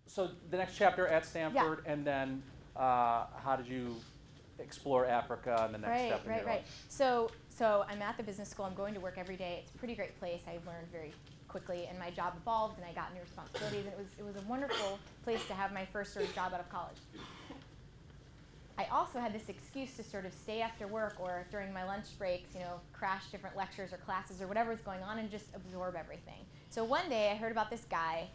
So the next chapter at Stanford, and then how did you explore Africa and the next step in your Right. life? So I'm at the business school. I'm going to work every day. It's a pretty great place. I learned very quickly, and my job evolved, and I got new responsibilities. And it was a wonderful place to have my first sort of job out of college. I also had this excuse to sort of stay after work or during my lunch breaks, crash different lectures or classes or whatever was going on and just absorb everything. So one day I heard about this guy,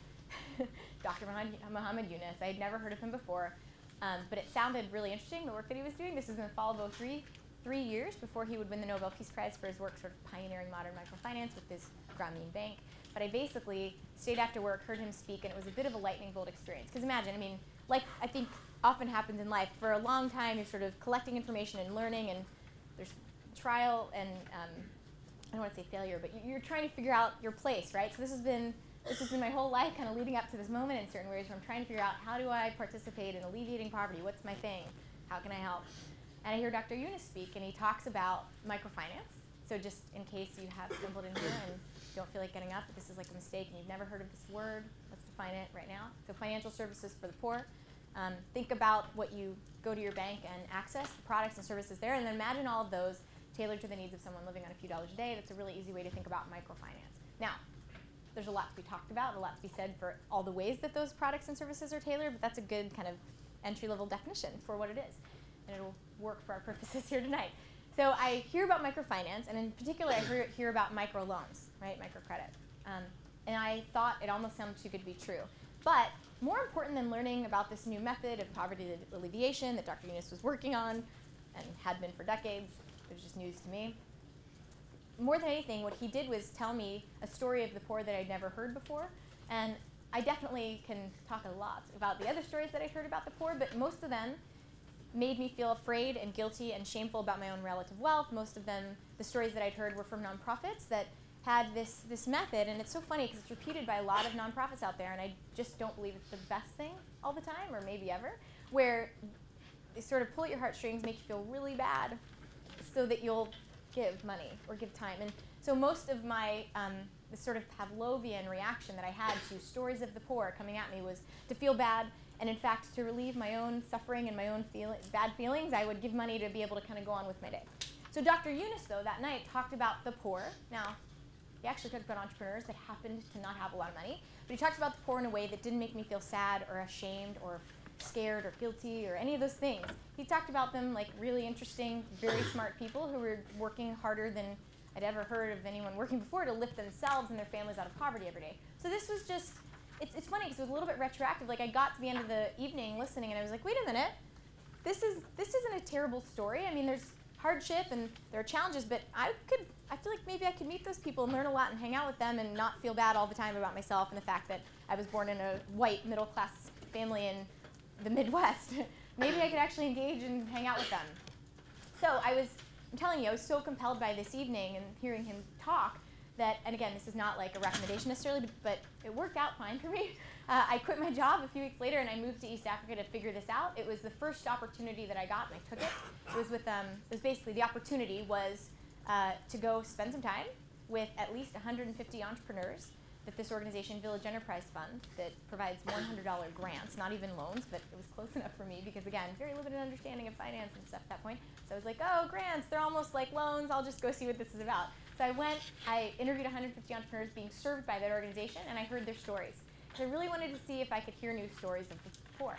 Dr. Muhammad Yunus. I had never heard of him before, but it sounded really interesting, the work that he was doing. This was in the fall of '03, 3 years before he would win the Nobel Peace Prize for his work sort of pioneering modern microfinance with this Grameen Bank. But I basically stayed after work, heard him speak, and it was a bit of a lightning bolt experience. Because imagine, like I think often happens in life, for a long time you're sort of collecting information and learning, and there's trial and I don't want to say failure, but you're trying to figure out your place, right? So this has been my whole life, kind of leading up to this moment in certain ways where I'm trying to figure out, how do I participate in alleviating poverty? What's my thing? How can I help? And I hear Dr. Yunus speak, and he talks about microfinance. So just in case you have stumbled in here and don't feel like getting up, but this is like a mistake and you've never heard of this word, let's define it right now. So financial services for the poor. Think about what you go to your bank and access, the products and services there, and then imagine all of those tailored to the needs of someone living on a few dollars a day. That's a really easy way to think about microfinance. Now, there's a lot to be talked about, a lot to be said for all the ways that those products and services are tailored, but that's a good kind of entry-level definition for what it is. And it'll work for our purposes here tonight. So I hear about microfinance, and in particular I hear about microloans, right, microcredit. And I thought it almost sounded too good to be true. But more important than learning about this new method of poverty alleviation that Dr. Yunus was working on and had been for decades, it was just news to me. More than anything, what he did was tell me a story of the poor that I'd never heard before. And I definitely can talk a lot about the other stories that I'd heard about the poor, but most of them made me feel afraid and guilty and shameful about my own relative wealth. Most of them, the stories that I'd heard, were from nonprofits that had this method, and it's so funny because it's repeated by a lot of nonprofits out there, and I just don't believe it's the best thing all the time, or maybe ever, where they sort of pull at your heartstrings, make you feel really bad, so that you'll give money or give time. And so most of my this sort of Pavlovian reaction that I had to stories of the poor coming at me was to feel bad, and in fact, to relieve my own suffering and my own bad feelings, I would give money to be able to kind of go on with my day. So Dr. Yunus, though, that night talked about the poor. Now, he actually talked about entrepreneurs that happened to not have a lot of money, but he talked about the poor in a way that didn't make me feel sad or ashamed or scared or guilty or any of those things. He talked about them like really interesting, very smart people who were working harder than I'd ever heard of anyone working before to lift themselves and their families out of poverty every day. So this was just, it's funny because it was a little bit retroactive. Like I got to the end of the evening listening and I was like, wait a minute, this isn't a terrible story. I mean, there's hardship and there are challenges, but I feel like maybe I could meet those people and learn a lot and hang out with them and not feel bad all the time about myself and the fact that I was born in a white middle-class family in the Midwest. Maybe I could actually engage and hang out with them. So I'm telling you, I was so compelled by this evening and hearing him talk that, and again, this is not like a recommendation necessarily, but it worked out fine for me. I quit my job a few weeks later and I moved to East Africa to figure this out. It was the first opportunity that I got and I took it. It was with, it was basically the opportunity was to go spend some time with at least 150 entrepreneurs that this organization, Village Enterprise Fund, that provides $100 grants, not even loans, but it was close enough for me because, again, very limited understanding of finance and stuff at that point. So I was like, oh, grants, they're almost like loans. I'll just go see what this is about. So I went, I interviewed 150 entrepreneurs being served by that organization, and I heard their stories. So I really wanted to see if I could hear new stories of the poor.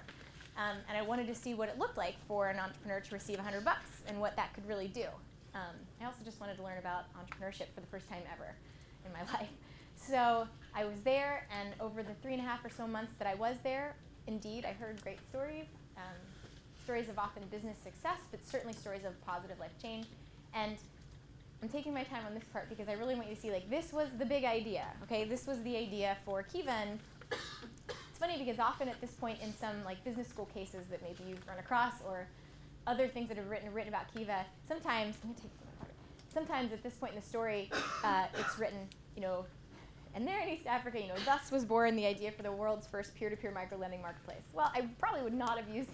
And I wanted to see what it looked like for an entrepreneur to receive $100 and what that could really do. I also just wanted to learn about entrepreneurship for the first time ever in my life. So I was there, and over the 3.5 or so months that I was there, indeed, I heard great stories. Stories of often business success, but certainly stories of positive life change. And I'm taking my time on this part because I really want you to see, like, this was the big idea, okay? This was the idea for Kiva. And it's funny because often at this point in some, like, business school cases that maybe you've run across or other things that have written about Kiva, sometimes, let me take this apart. Sometimes at this point in the story, it's written, you know, and there in East Africa, you know, thus was born the idea for the world's first peer-to-peer microlending marketplace. Well, I probably would not have used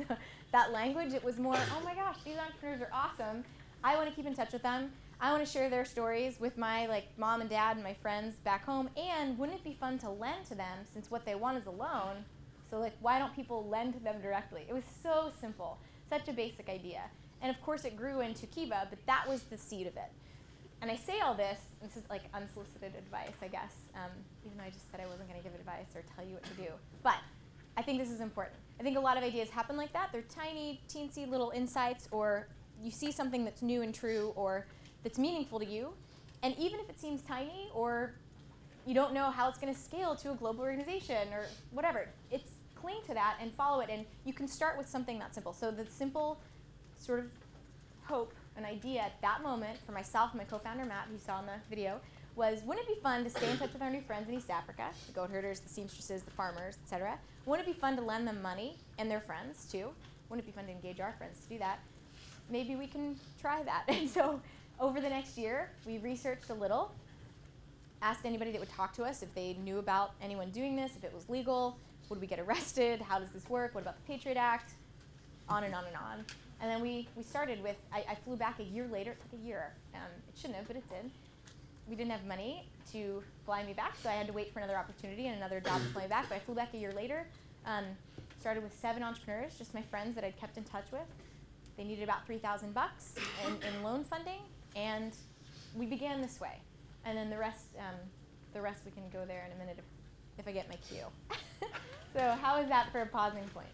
that language. It was more, oh my gosh, these entrepreneurs are awesome. I want to keep in touch with them. I want to share their stories with my mom and dad and my friends back home. And wouldn't it be fun to lend to them since what they want is a loan? So like, why don't people lend them directly? It was so simple, such a basic idea. And of course it grew into Kiva, but that was the seed of it. And I say all this is like unsolicited advice, I guess, even though I just said I wasn't gonna give advice or tell you what to do. But I think this is important. I think a lot of ideas happen like that. They're tiny, teensy little insights, or you see something that's new and true or that's meaningful to you. And even if it seems tiny or you don't know how it's going to scale to a global organization or whatever, cling to that and follow it. And you can start with something that simple. So the simple sort of hope, an idea at that moment for myself and my co-founder Matt, who you saw in the video, was wouldn't it be fun to stay in touch with our new friends in East Africa, the goat herders, the seamstresses, the farmers, etc. Wouldn't it be fun to lend them money and their friends too? Wouldn't it be fun to engage our friends to do that? Maybe we can try that. And so over the next year, we researched a little, asked anybody that would talk to us if they knew about anyone doing this, if it was legal, would we get arrested, how does this work, what about the Patriot Act, on and on and on. And then we started with, I flew back a year later, it took a year. It shouldn't have, but it did. We didn't have money to fly me back, so I had to wait for another opportunity and another job to fly me back, but I flew back a year later, started with 7 entrepreneurs, just my friends that I'd kept in touch with. They needed about $3,000 in loan funding, and we began this way. And then the rest we can go there in a minute if I get my cue. So how is that for a pausing point?